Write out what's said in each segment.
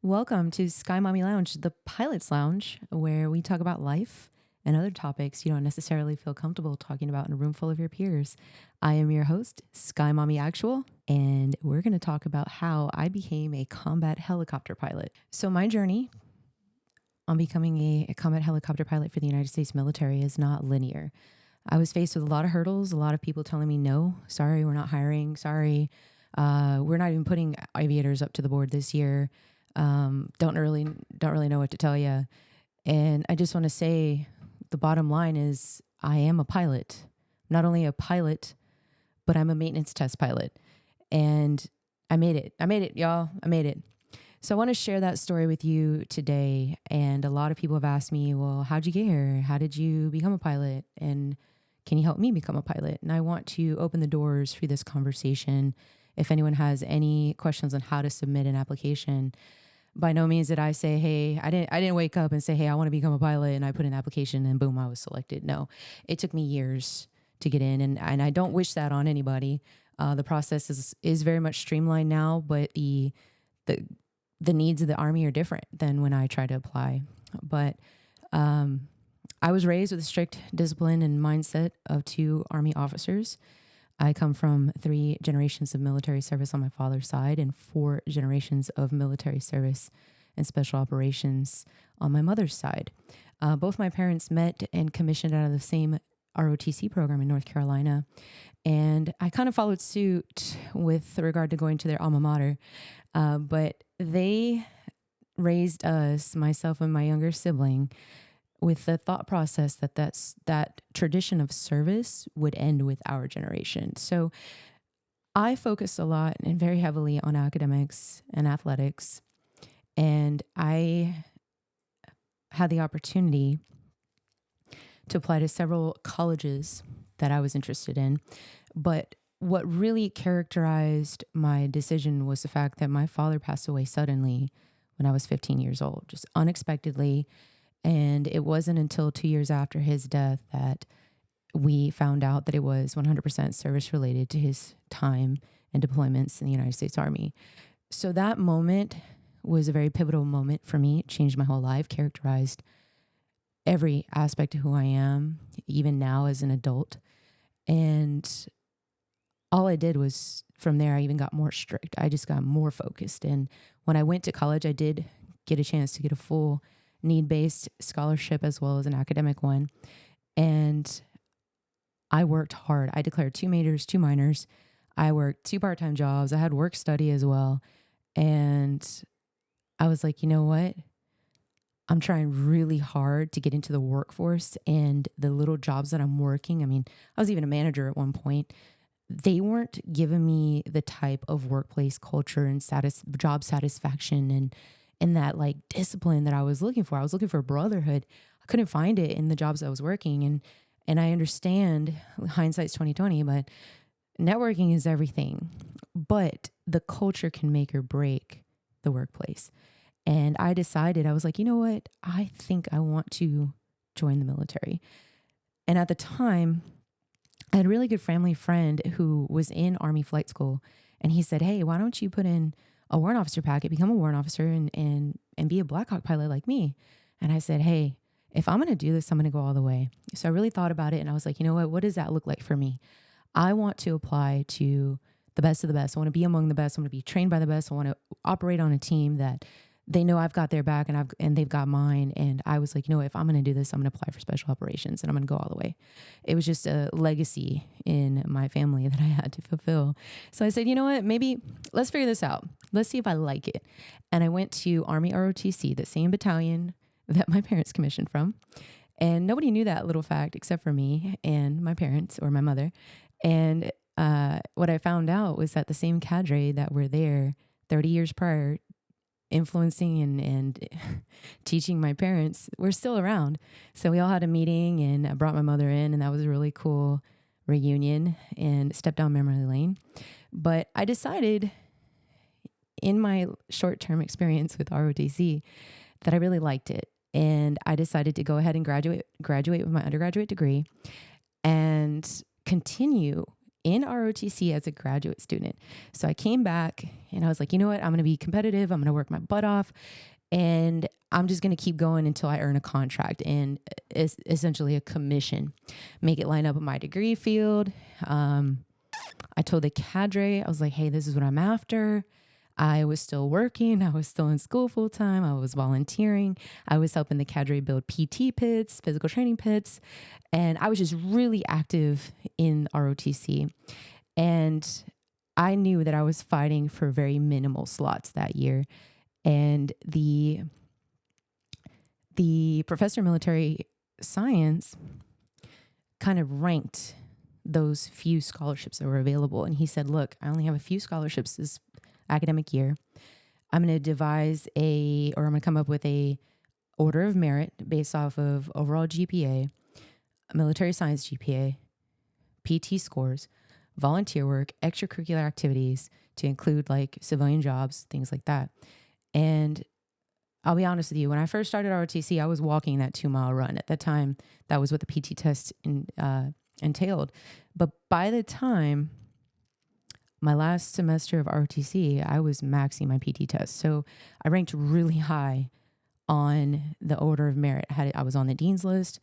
Welcome to SKY MAMI Lounge, the pilot's lounge, where we talk about life and other topics you don't necessarily feel comfortable talking about in a room full of your peers. I am your host, SKY MAMI Actual, and we're going to talk about how I became a combat helicopter pilot. So my journey on becoming a combat helicopter pilot for the United States military is not linear. I was faced with a lot of hurdles, a lot of people telling me, no, sorry, we're not hiring. Sorry, we're not even putting aviators up to the board this year. Don't really know what to tell you. And I just want to say the bottom line is I am a pilot, not only a pilot, but I'm a maintenance test pilot. And I made it, y'all. I made it. So I want to share that story with you today. And a lot of people have asked me, well, how'd you get here? How did you become a pilot? And can you help me become a pilot? And I want to open the doors for this conversation. If anyone has any questions on how to submit an application, by no means did I say, hey, I didn't wake up and say, hey, I want to become a pilot, and I put an application and boom, I was selected. No, it took me years to get in, and I don't wish that on anybody. The process is very much streamlined now, but the needs of the Army are different than when I tried to apply. But I was raised with a strict discipline and mindset of two Army officers. I come from 3 generations of military service on my father's side and 4 generations of military service and special operations on my mother's side. Both my parents met and commissioned out of the same ROTC program in North Carolina. And I kind of followed suit with regard to going to their alma mater. But they raised us, myself and my younger sibling, with the thought process that tradition of service would end with our generation. So I focused a lot and very heavily on academics and athletics. And I had the opportunity to apply to several colleges that I was interested in. But what really characterized my decision was the fact that my father passed away suddenly when I was 15 years old, just unexpectedly. And it wasn't until 2 years after his death that we found out that it was 100% service related to his time and deployments in the United States Army. So that moment was a very pivotal moment for me. It changed my whole life, characterized every aspect of who I am, even now as an adult. And all I did was, from there, I even got more strict. I just got more focused. And when I went to college, I did get a chance to get a full need-based scholarship as well as an academic one. And I worked hard. I declared 2 majors, 2 minors. I worked 2 part-time jobs. I had work study as well. And I was like, you know what? I'm trying really hard to get into the workforce, and the little jobs that I'm working, I mean, I was even a manager at one point. They weren't giving me the type of workplace culture and job satisfaction and that like discipline that I was looking for. I was looking for brotherhood. I couldn't find it in the jobs I was working. And I understand hindsight's 2020, but networking is everything. But the culture can make or break the workplace. And I decided, I was like, you know what? I think I want to join the military. And at the time, I had a really good family friend who was in Army flight school. And he said, hey, why don't you put in a warrant officer packet, become a warrant officer and be a Blackhawk pilot like me? And I said, hey, if I'm going to do this, I'm going to go all the way. So I really thought about it, and I was like, you know what does that look like for me? I want to apply to the best of the best. I want to be among the best. I want to be trained by the best. I want to operate on a team that they know I've got their back and they've got mine. And I was like, you know, if I'm going to do this, I'm going to apply for special operations and I'm going to go all the way. It was just a legacy in my family that I had to fulfill. So I said, you know what, maybe let's figure this out. Let's see if I like it. And I went to Army ROTC, the same battalion that my parents commissioned from. And nobody knew that little fact except for me and my parents or my mother. And what I found out was that the same cadre that were there 30 years prior influencing and teaching my parents were still around. So we all had a meeting, and I brought my mother in, and that was a really cool reunion and stepped down memory lane. But I decided in my short-term experience with ROTC that I really liked it. And I decided to go ahead and graduate with my undergraduate degree and continue in ROTC as a graduate student. So I came back and I was like, you know what? I'm going to be competitive. I'm going to work my butt off. And I'm just going to keep going until I earn a contract and it's essentially a commission, make it line up with my degree field. I told the cadre, I was like, hey, this is what I'm after. I was still working. I was still in school full time. I was volunteering. I was helping the cadre build PT pits, physical training pits. And I was just really active in ROTC. And I knew that I was fighting for very minimal slots that year. And the professor of military science kind of ranked those few scholarships that were available. And he said, look, I only have a few scholarships this academic year. I'm going to devise I'm going to come up with a order of merit based off of overall GPA, military science GPA, PT scores, volunteer work, extracurricular activities to include like civilian jobs, things like that. And I'll be honest with you, when I first started ROTC, I was walking that 2-mile run. At that time, that was what the PT test entailed. But by the time my last semester of ROTC, I was maxing my PT test. So I ranked really high on the order of merit. I was on the dean's list.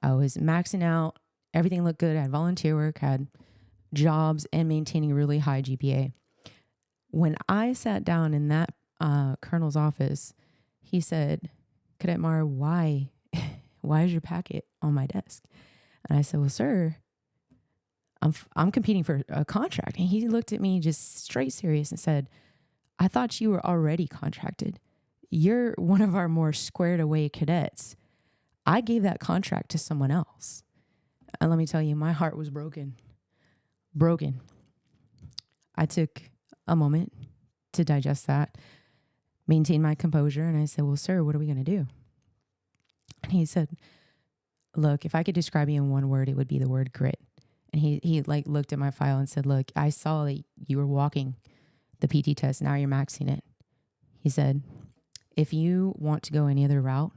I was maxing out. Everything looked good. I had volunteer work, had jobs, and maintaining a really high GPA. When I sat down in that colonel's office, he said, Cadet Mara, why is your packet on my desk? And I said, well, sir, I'm competing for a contract. And he looked at me just straight serious and said, I thought you were already contracted. You're one of our more squared away cadets. I gave that contract to someone else. And let me tell you, my heart was broken. I took a moment to digest that, maintain my composure. And I said, well, sir, what are we going to do? And he said, look, if I could describe you in one word, it would be the word grit. And he like looked at my file and said, look, I saw that you were walking the PT test. Now you're maxing it. He said, if you want to go any other route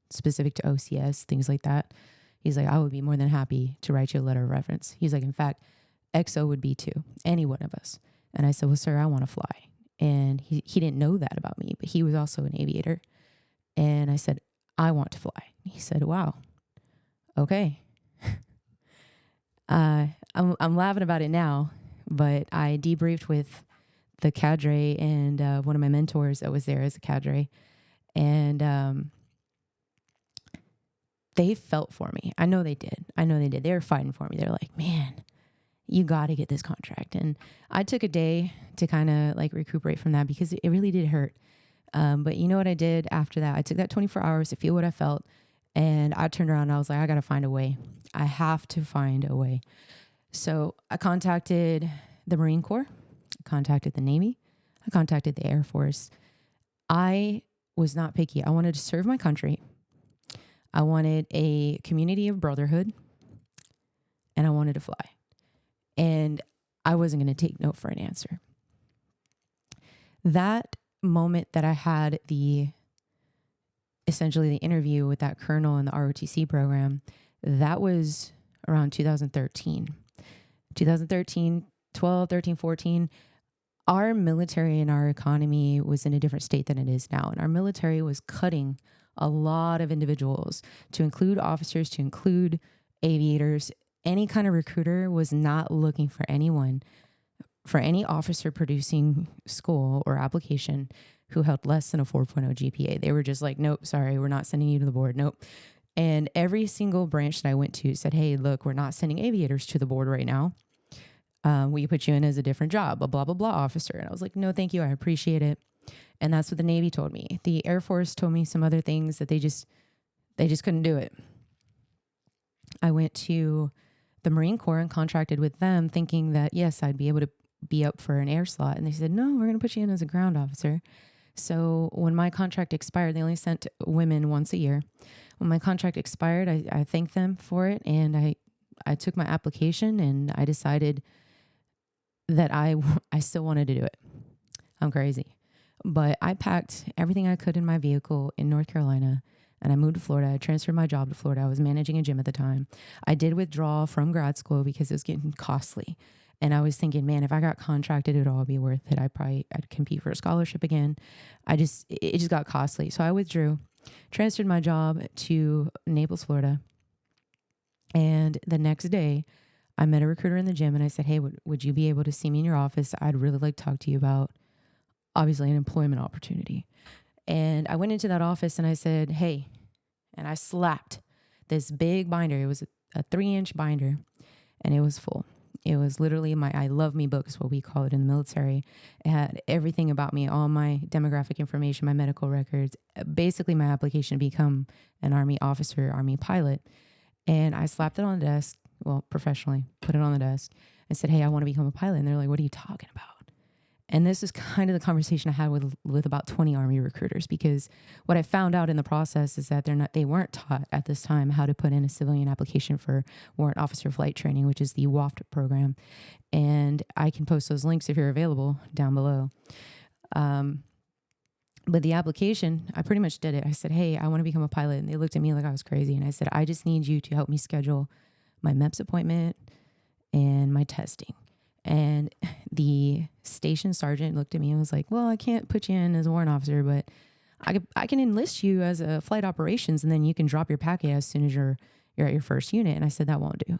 specific to OCS, things like that, he's like, I would be more than happy to write you a letter of reference. He's like, in fact, XO would be too, any one of us. And I said, well, sir, I want to fly. And he didn't know that about me, but he was also an aviator. And I said, I want to fly. He said, wow, okay. I'm laughing about it now, but I debriefed with the cadre and one of my mentors that was there as a cadre. And they felt for me. I know they did. They were fighting for me. They're like, man, you got to get this contract. And I took a day to kind of like recuperate from that because it really did hurt. But you know what I did after that? I took that 24 hours to feel what I felt. And I turned around and I was like, I got to find a way. I have to find a way. So I contacted the Marine Corps, I contacted the Navy, I contacted the Air Force. I was not picky. I wanted to serve my country. I wanted a community of brotherhood, and I wanted to fly. And I wasn't going to take no for an answer. That moment that I had essentially the interview with that colonel in the ROTC program, that was around 2013. 12, 13, 14, our military and our economy was in a different state than it is now. And our military was cutting a lot of individuals to include officers, to include aviators. Any kind of recruiter was not looking for anyone, for any officer producing school or application who held less than a 4.0 GPA. They were just like, nope, sorry, we're not sending you to the board. Nope. And every single branch that I went to said, hey, look, we're not sending aviators to the board right now. We put you in as a different job, a blah, blah, blah officer. And I was like, no, thank you. I appreciate it. And that's what the Navy told me. The Air Force told me some other things that they just couldn't do it. I went to the Marine Corps and contracted with them thinking that, yes, I'd be able to be up for an air slot. And they said, no, we're going to put you in as a ground officer. So when my contract expired, they only sent women once a year. When my contract expired, I thanked them for it. And I took my application and I decided that I still wanted to do it. I'm crazy. But I packed everything I could in my vehicle in North Carolina and I moved to Florida. I transferred my job to Florida. I was managing a gym at the time. I did withdraw from grad school because it was getting costly. And I was thinking, man, if I got contracted, it'd all be worth it. I'd compete for a scholarship again. It just got costly. So I withdrew, transferred my job to Naples, Florida. And the next day I met a recruiter in the gym and I said, hey, would you be able to see me in your office? I'd really like to talk to you about obviously an employment opportunity. And I went into that office and I said, hey, and I slapped this big binder. It was a 3-inch binder and it was full. It was literally my I Love Me book is what we call it in the military. It had everything about me, all my demographic information, my medical records, basically my application to become an Army officer, Army pilot. And I slapped it on the desk, well, professionally, put it on the desk and said, hey, I want to become a pilot. And they're like, what are you talking about? And this is kind of the conversation I had with about 20 Army recruiters, because what I found out in the process is that they weren't taught at this time how to put in a civilian application for Warrant Officer Flight Training, which is the WAFT program. And I can post those links if you're available down below. But the application, I pretty much did it. I said, hey, I want to become a pilot. And they looked at me like I was crazy. And I said, I just need you to help me schedule my MEPS appointment and my testing. And the station sergeant looked at me and was like, well, I can't put you in as a warrant officer, but I can enlist you as a flight operations, and then you can drop your packet as soon as you're at your first unit. And I said, that won't do.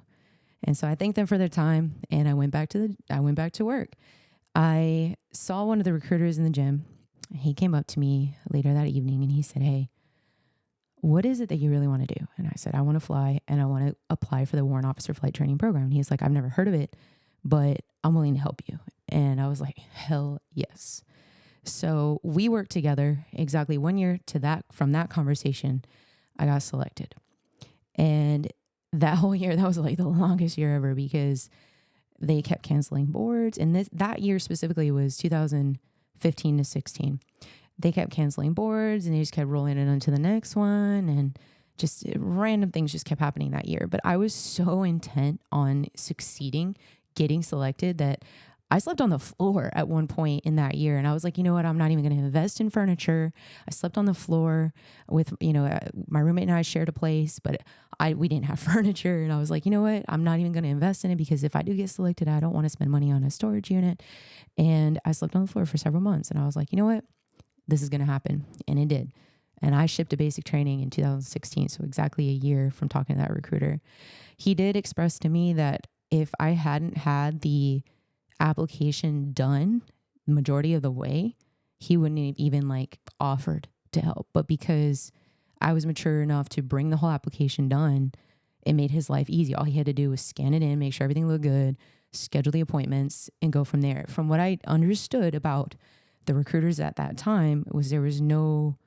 And so I thanked them for their time, and I went back to work. I saw one of the recruiters in the gym. He came up to me later that evening and he said, hey, what is it that you really want to do? And I said, I want to fly and I want to apply for the Warrant Officer Flight Training Program. And he's like, I've never heard of it, but I'm willing to help you. And I was like, hell yes. So we worked together exactly 1 year from that conversation, I got selected. And that whole year, that was like the longest year ever, because they kept canceling boards. And that year specifically was 2015 to 16. They kept canceling boards and they just kept rolling it onto the next one. And just random things just kept happening that year. But I was so intent on succeeding, getting selected, that I slept on the floor at one point in that year. And I was like, you know what? I'm not even going to invest in furniture. I slept on the floor with, my roommate and I shared a place, but we didn't have furniture. And I was like, you know what? I'm not even going to invest in it, because if I do get selected, I don't want to spend money on a storage unit. And I slept on the floor for several months. And I was like, you know what? This is going to happen. And it did. And I shipped to basic training in 2016. So exactly a year from talking to that recruiter. He did express to me that if I hadn't had the application done majority of the way, he wouldn't have even offered to help. But because I was mature enough to bring the whole application done, it made his life easy. All he had to do was scan it in, make sure everything looked good, schedule the appointments, and go from there. From what I understood about the recruiters at that time was there was no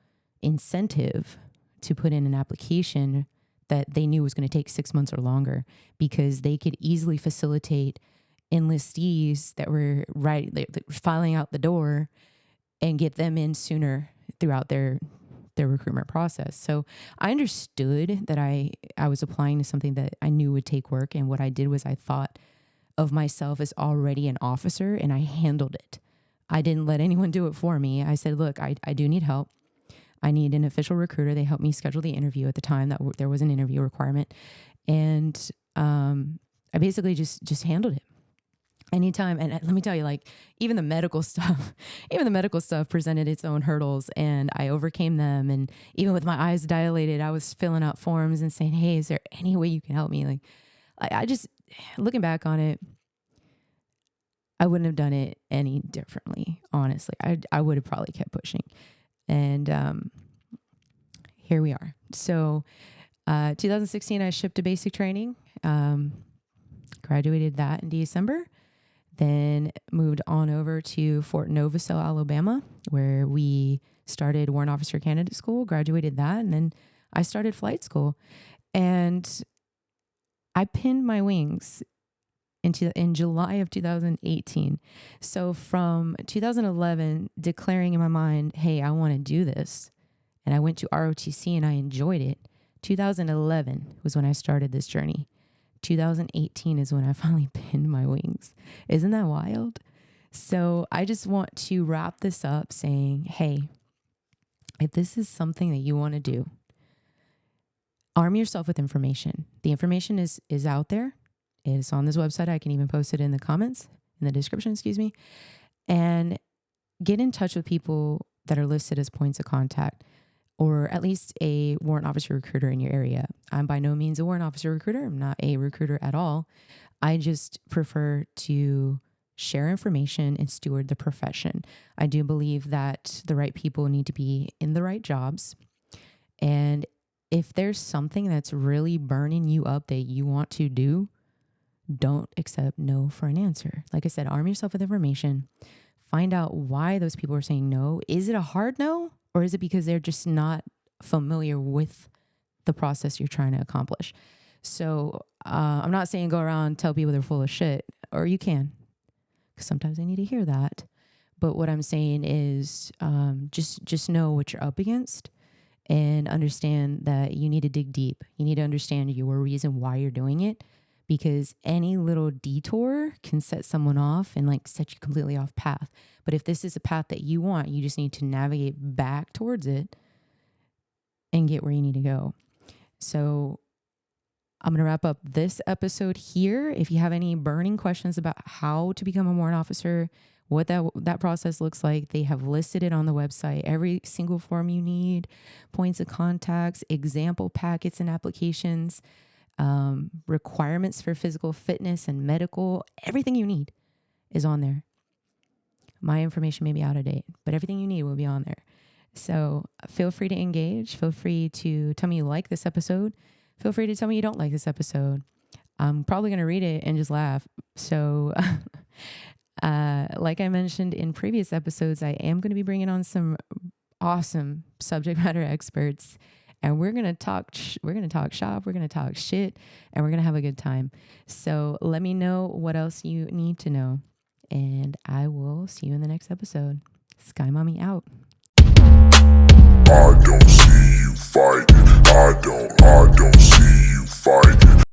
incentive to put in an application that they knew was going to take 6 months or longer, because they could easily facilitate enlistees that were filing out the door and get them in sooner throughout their recruitment process. So I understood that I was applying to something that I knew would take work. And what I did was I thought of myself as already an officer, and I handled it. I didn't let anyone do it for me. I said, look, I do need help. I need an official recruiter. They helped me schedule the interview at the time that there was an interview requirement. And I basically just handled it. Anytime. And let me tell you, even the medical stuff presented its own hurdles, and I overcame them. And even with my eyes dilated, I was filling out forms and saying, hey, is there any way you can help me? I just, looking back on it, I wouldn't have done it any differently. Honestly, I would have probably kept pushing. And here we are. So 2016, I shipped to basic training, graduated that in December. Then moved on over to Fort Novaso, Alabama, where we started Warrant Officer Candidate School, graduated that, and then I started flight school. And I pinned my wings in July of 2018. So from 2011, declaring in my mind, hey, I want to do this, and I went to ROTC and I enjoyed it. 2011 was when I started this journey. 2018 is when I finally pinned my wings. Isn't that wild? So I just want to wrap this up saying, hey, if this is something that you want to do, arm yourself with information. The information is out there. It's on this website. I can even post it in the comments, in the description, excuse me. And get in touch with people that are listed as points of contact, or at least a warrant officer recruiter in your area. I'm by no means a warrant officer recruiter. I'm not a recruiter at all. I just prefer to share information and steward the profession. I do believe that the right people need to be in the right jobs. And if there's something that's really burning you up that you want to do, don't accept no for an answer. Like I said, arm yourself with information. Find out why those people are saying no. Is it a hard no? Or is it because they're just not familiar with the process you're trying to accomplish? So I'm not saying go around and tell people they're full of shit, or you can, because sometimes they need to hear that. But what I'm saying is just know what you're up against and understand that you need to dig deep. You need to understand your reason why you're doing it, because any little detour can set someone off and like set you completely off path. But if this is a path that you want, you just need to navigate back towards it and get where you need to go. So I'm going to wrap up this episode here. If you have any burning questions about how to become a warrant officer, what that process looks like, they have listed it on the website. Every single form you need, points of contacts, example packets and applications, requirements for physical fitness and medical, everything you need is on there. My information may be out of date, but everything you need will be on there. So feel free to engage. Feel free to tell me you like this episode. Feel free to tell me you don't like this episode. I'm probably going to read it and just laugh. So like I mentioned in previous episodes, I am going to be bringing on some awesome subject matter experts, and we're going to talk shop, we're going to talk shit, and we're going to have a good time. So let me know what else you need to know, and I will see you in the next episode. Sky Mommy out.